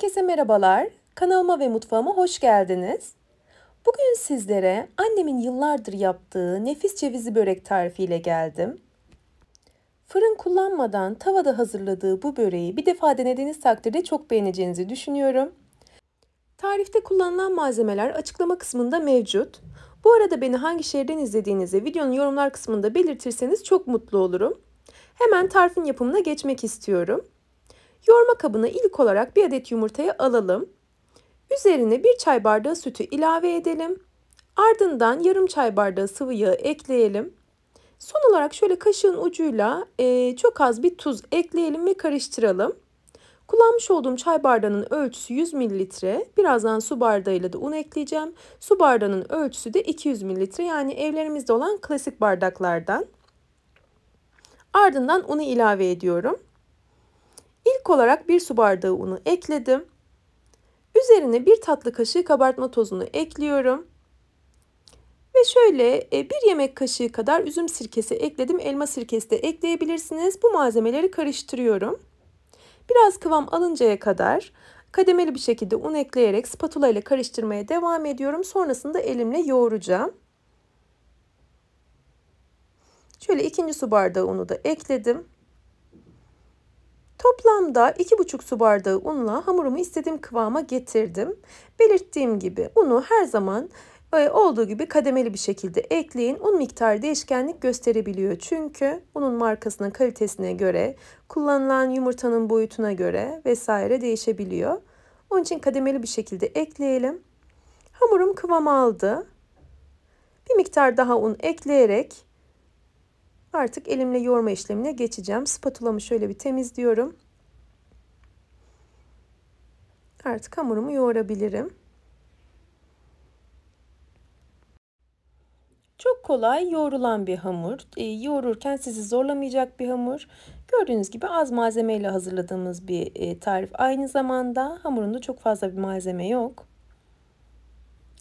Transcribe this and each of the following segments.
Herkese merhabalar. Kanalıma ve mutfağıma hoş geldiniz. Bugün sizlere annemin yıllardır yaptığı nefis cevizli börek tarifiyle geldim. Fırın kullanmadan tavada hazırladığı bu böreği bir defa denediğiniz takdirde çok beğeneceğinizi düşünüyorum. Tarifte kullanılan malzemeler açıklama kısmında mevcut. Bu arada beni hangi şehirden izlediğinizi videonun yorumlar kısmında belirtirseniz çok mutlu olurum. Hemen tarifin yapımına geçmek istiyorum. Yoğurma kabına ilk olarak bir adet yumurtayı alalım. Üzerine 1 çay bardağı sütü ilave edelim. Ardından yarım çay bardağı sıvı yağı ekleyelim. Son olarak şöyle kaşığın ucuyla çok az bir tuz ekleyelim ve karıştıralım. Kullanmış olduğum çay bardağının ölçüsü 100 mililitre. Birazdan su bardağıyla da un ekleyeceğim. Su bardağının ölçüsü de 200 mililitre. Yani evlerimizde olan klasik bardaklardan. Ardından unu ilave ediyorum. İlk olarak 1 su bardağı unu ekledim. Üzerine 1 tatlı kaşığı kabartma tozunu ekliyorum. Ve şöyle 1 yemek kaşığı kadar üzüm sirkesi ekledim. Elma sirkesi de ekleyebilirsiniz. Bu malzemeleri karıştırıyorum. Biraz kıvam alıncaya kadar kademeli bir şekilde un ekleyerek spatula ile karıştırmaya devam ediyorum. Sonrasında elimle yoğuracağım. Şöyle 2. su bardağı unu da ekledim. Toplamda 2,5 su bardağı unla hamurumu istediğim kıvama getirdim. Belirttiğim gibi unu her zaman olduğu gibi kademeli bir şekilde ekleyin. Un miktarı değişkenlik gösterebiliyor. Çünkü unun markasına, kalitesine göre, kullanılan yumurtanın boyutuna göre vesaire değişebiliyor. Onun için kademeli bir şekilde ekleyelim. Hamurum kıvam aldı. Bir miktar daha un ekleyerek artık elimle yoğurma işlemine geçeceğim. Spatulamı şöyle bir temizliyorum. Artık hamurumu yoğurabilirim. Çok kolay yoğrulan bir hamur. Yoğururken sizi zorlamayacak bir hamur. Gördüğünüz gibi az malzemeyle hazırladığımız bir tarif. Aynı zamanda hamurunda çok fazla bir malzeme yok.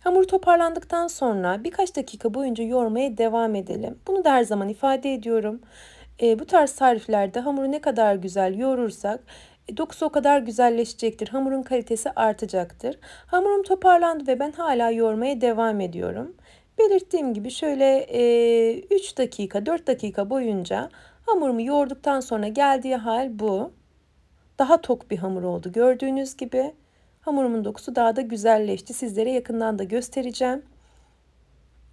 Hamur toparlandıktan sonra birkaç dakika boyunca yoğurmaya devam edelim. Bunu da her zaman ifade ediyorum. Bu tarz tariflerde hamuru ne kadar güzel yoğurursak dokusu o kadar güzelleşecektir. Hamurun kalitesi artacaktır. Hamurum toparlandı ve ben hala yoğurmaya devam ediyorum. Belirttiğim gibi şöyle 3 dakika 4 dakika boyunca hamurumu yoğurduktan sonra geldiği hal bu. Daha tok bir hamur oldu gördüğünüz gibi. Hamurumun dokusu daha da güzelleşti. Sizlere yakından da göstereceğim.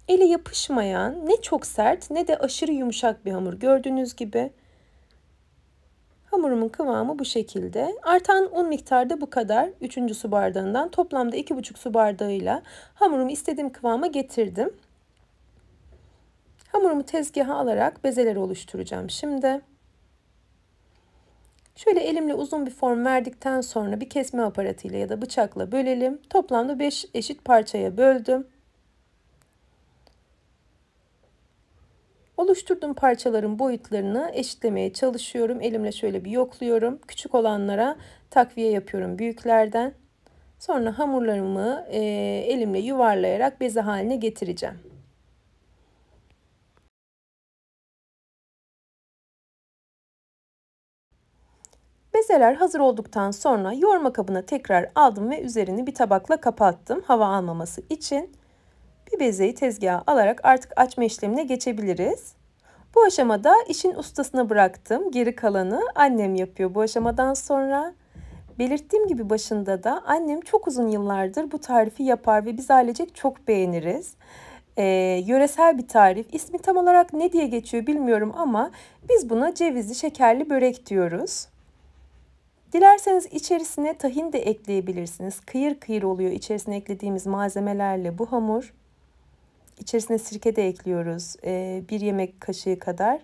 Ele yapışmayan, ne çok sert ne de aşırı yumuşak bir hamur. Gördüğünüz gibi hamurumun kıvamı bu şekilde. Artan un miktarı da bu kadar. 3. su bardağından toplamda 2,5 su bardağıyla hamurumu istediğim kıvama getirdim. Hamurumu tezgaha alarak bezeleri oluşturacağım şimdi. Şöyle elimle uzun bir form verdikten sonra bir kesme aparatıyla ya da bıçakla bölelim. Toplamda 5 eşit parçaya böldüm. Oluşturduğum parçaların boyutlarını eşitlemeye çalışıyorum. Elimle şöyle bir yokluyorum. Küçük olanlara takviye yapıyorum büyüklerden. Sonra hamurlarımı elimle yuvarlayarak beze haline getireceğim. Bezeler hazır olduktan sonra yoğurma kabına tekrar aldım ve üzerini bir tabakla kapattım hava almaması için. Bir bezeyi tezgaha alarak artık açma işlemine geçebiliriz. Bu aşamada işin ustasına bıraktım. Geri kalanı annem yapıyor bu aşamadan sonra. Belirttiğim gibi başında da annem çok uzun yıllardır bu tarifi yapar ve biz ailecek çok beğeniriz. Yöresel bir tarif. İsmi tam olarak ne diye geçiyor bilmiyorum ama biz buna cevizli şekerli börek diyoruz. Dilerseniz içerisine tahin de ekleyebilirsiniz. Kıyır kıyır oluyor içerisine eklediğimiz malzemelerle bu hamur. İçerisine sirke de ekliyoruz. 1 yemek kaşığı kadar.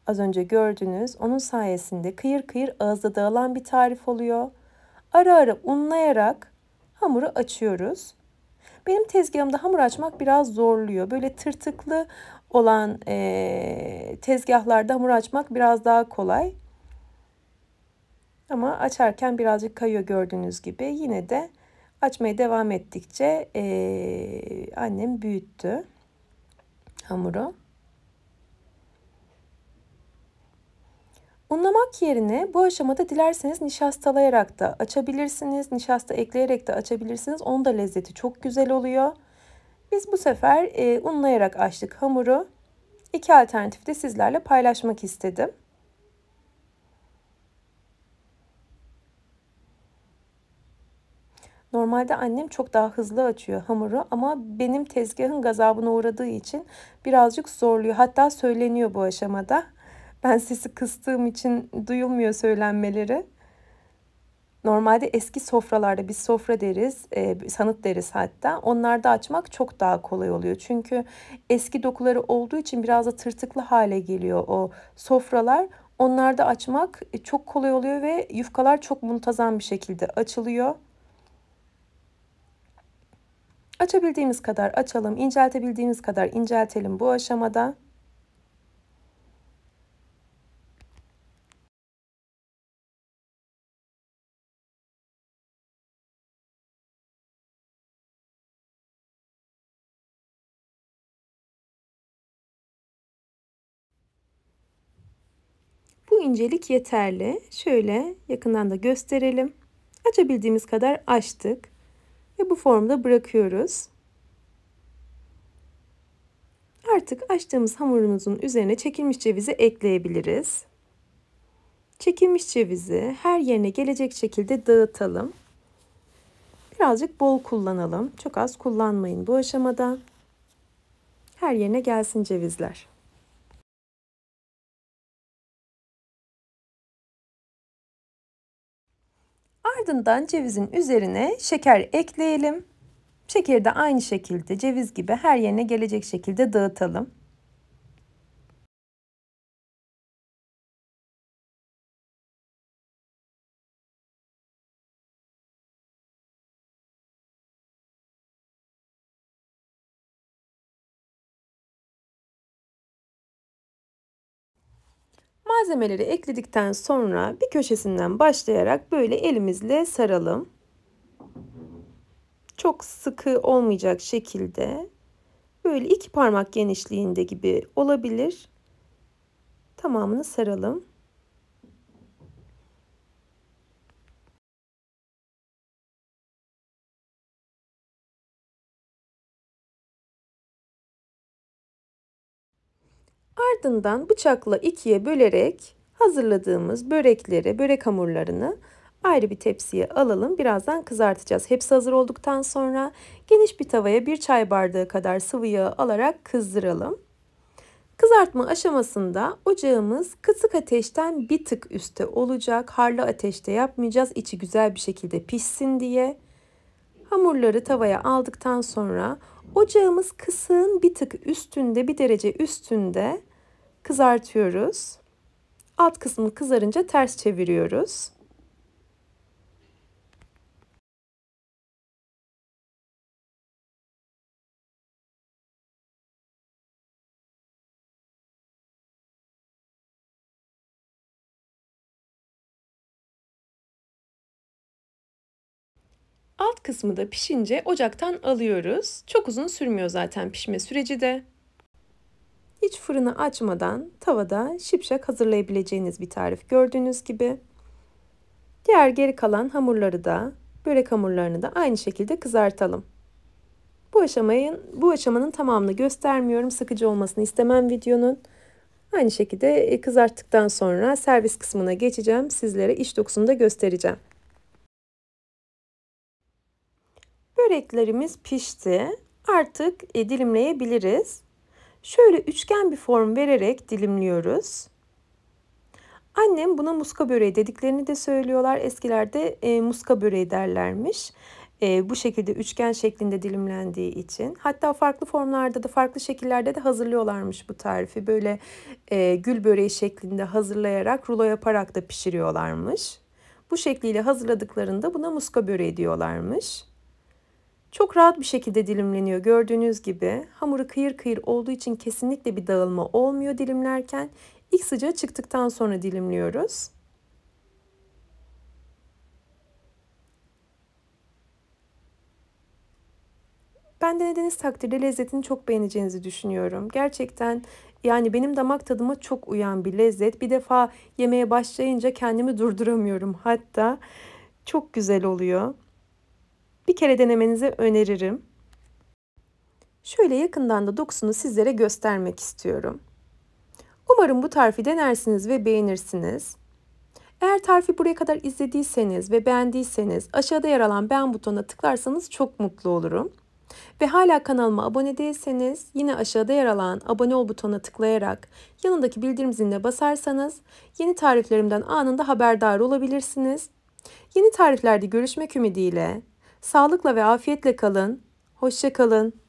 Az önce gördünüz. Onun sayesinde kıyır kıyır ağızda dağılan bir tarif oluyor. Ara ara unlayarak hamuru açıyoruz. Benim tezgahımda hamur açmak biraz zorluyor. Böyle tırtıklı olan tezgahlarda hamur açmak biraz daha kolay. Ama açarken birazcık kayıyor gördüğünüz gibi. Yine de açmaya devam ettikçe annem büyüttü hamuru. Unlamak yerine bu aşamada dilerseniz nişastalayarak da açabilirsiniz. Nişasta ekleyerek de açabilirsiniz. Onun da lezzeti çok güzel oluyor. Biz bu sefer unlayarak açtık hamuru. İki alternatifi de sizlerle paylaşmak istedim. Normalde annem çok daha hızlı açıyor hamuru ama benim tezgahın gazabına uğradığı için birazcık zorluyor. Hatta söyleniyor bu aşamada. Ben sesi kıstığım için duyulmuyor söylenmeleri. Normalde eski sofralarda biz sofra deriz, sanıt deriz hatta. Onlarda açmak çok daha kolay oluyor. Çünkü eski dokuları olduğu için biraz da tırtıklı hale geliyor o sofralar. Onlarda açmak çok kolay oluyor ve yufkalar çok muntazam bir şekilde açılıyor. Açabildiğimiz kadar açalım, inceltebildiğimiz kadar inceltelim bu aşamada. Bu incelik yeterli. Şöyle yakından da gösterelim. Açabildiğimiz kadar açtık ve bu formda bırakıyoruz. Artık açtığımız hamurumuzun üzerine çekilmiş cevizi ekleyebiliriz. Çekilmiş cevizi her yerine gelecek şekilde dağıtalım. Birazcık bol kullanalım. Çok az kullanmayın bu aşamada. Her yerine gelsin cevizler. Ardından cevizin üzerine şeker ekleyelim. Şekeri de aynı şekilde ceviz gibi her yerine gelecek şekilde dağıtalım. Malzemeleri ekledikten sonra bir köşesinden başlayarak böyle elimizle saralım. Çok sıkı olmayacak şekilde böyle 2 parmak genişliğinde gibi olabilir. Tamamını saralım. Ardından bıçakla ikiye bölerek hazırladığımız börekleri, börek hamurlarını ayrı bir tepsiye alalım. Birazdan kızartacağız. Hepsi hazır olduktan sonra geniş bir tavaya 1 çay bardağı kadar sıvı yağ alarak kızdıralım. Kızartma aşamasında ocağımız kısık ateşten bir tık üstte olacak. Harlı ateşte yapmayacağız. İçi güzel bir şekilde pişsin diye. Hamurları tavaya aldıktan sonra ocağımız kısığın bir tık üstünde, 1 derece üstünde kızartıyoruz. Alt kısmı kızarınca ters çeviriyoruz. Alt kısmı da pişince ocaktan alıyoruz. Çok uzun sürmüyor zaten pişme süreci de. Hiç fırını açmadan tavada şipşak hazırlayabileceğiniz bir tarif gördüğünüz gibi. Diğer geri kalan hamurları da, börek hamurlarını da aynı şekilde kızartalım. Bu aşamanın tamamını göstermiyorum. Sıkıcı olmasını istemem videonun. Aynı şekilde kızarttıktan sonra servis kısmına geçeceğim. Sizlere iç dokusunu da göstereceğim. Böreklerimiz pişti. Artık dilimleyebiliriz. Şöyle üçgen bir form vererek dilimliyoruz. Annem buna muska böreği dediklerini de söylüyorlar. Eskilerde muska böreği derlermiş. Bu şekilde üçgen şeklinde dilimlendiği için. Hatta farklı formlarda da farklı şekillerde de hazırlıyorlarmış bu tarifi. Böyle gül böreği şeklinde hazırlayarak rulo yaparak da pişiriyorlarmış. Bu şekliyle hazırladıklarında buna muska böreği diyorlarmış. Çok rahat bir şekilde dilimleniyor gördüğünüz gibi. Hamuru kıyır kıyır olduğu için kesinlikle bir dağılma olmuyor dilimlerken. İlk sıcağı çıktıktan sonra dilimliyoruz. Ben denediğiniz takdirde lezzetini çok beğeneceğinizi düşünüyorum. Gerçekten Yani benim damak tadıma çok uyan bir lezzet. Bir defa yemeye başlayınca kendimi durduramıyorum. Hatta çok güzel oluyor. Bir kere denemenizi öneririm. Şöyle yakından da dokusunu sizlere göstermek istiyorum. Umarım bu tarifi denersiniz ve beğenirsiniz. Eğer tarifi buraya kadar izlediyseniz ve beğendiyseniz aşağıda yer alan beğen butonuna tıklarsanız çok mutlu olurum. Ve hala kanalıma abone değilseniz yine aşağıda yer alan abone ol butonuna tıklayarak yanındaki bildirim ziline basarsanız yeni tariflerimden anında haberdar olabilirsiniz. Yeni tariflerde görüşmek ümidiyle. Sağlıkla ve afiyetle kalın. Hoşça kalın.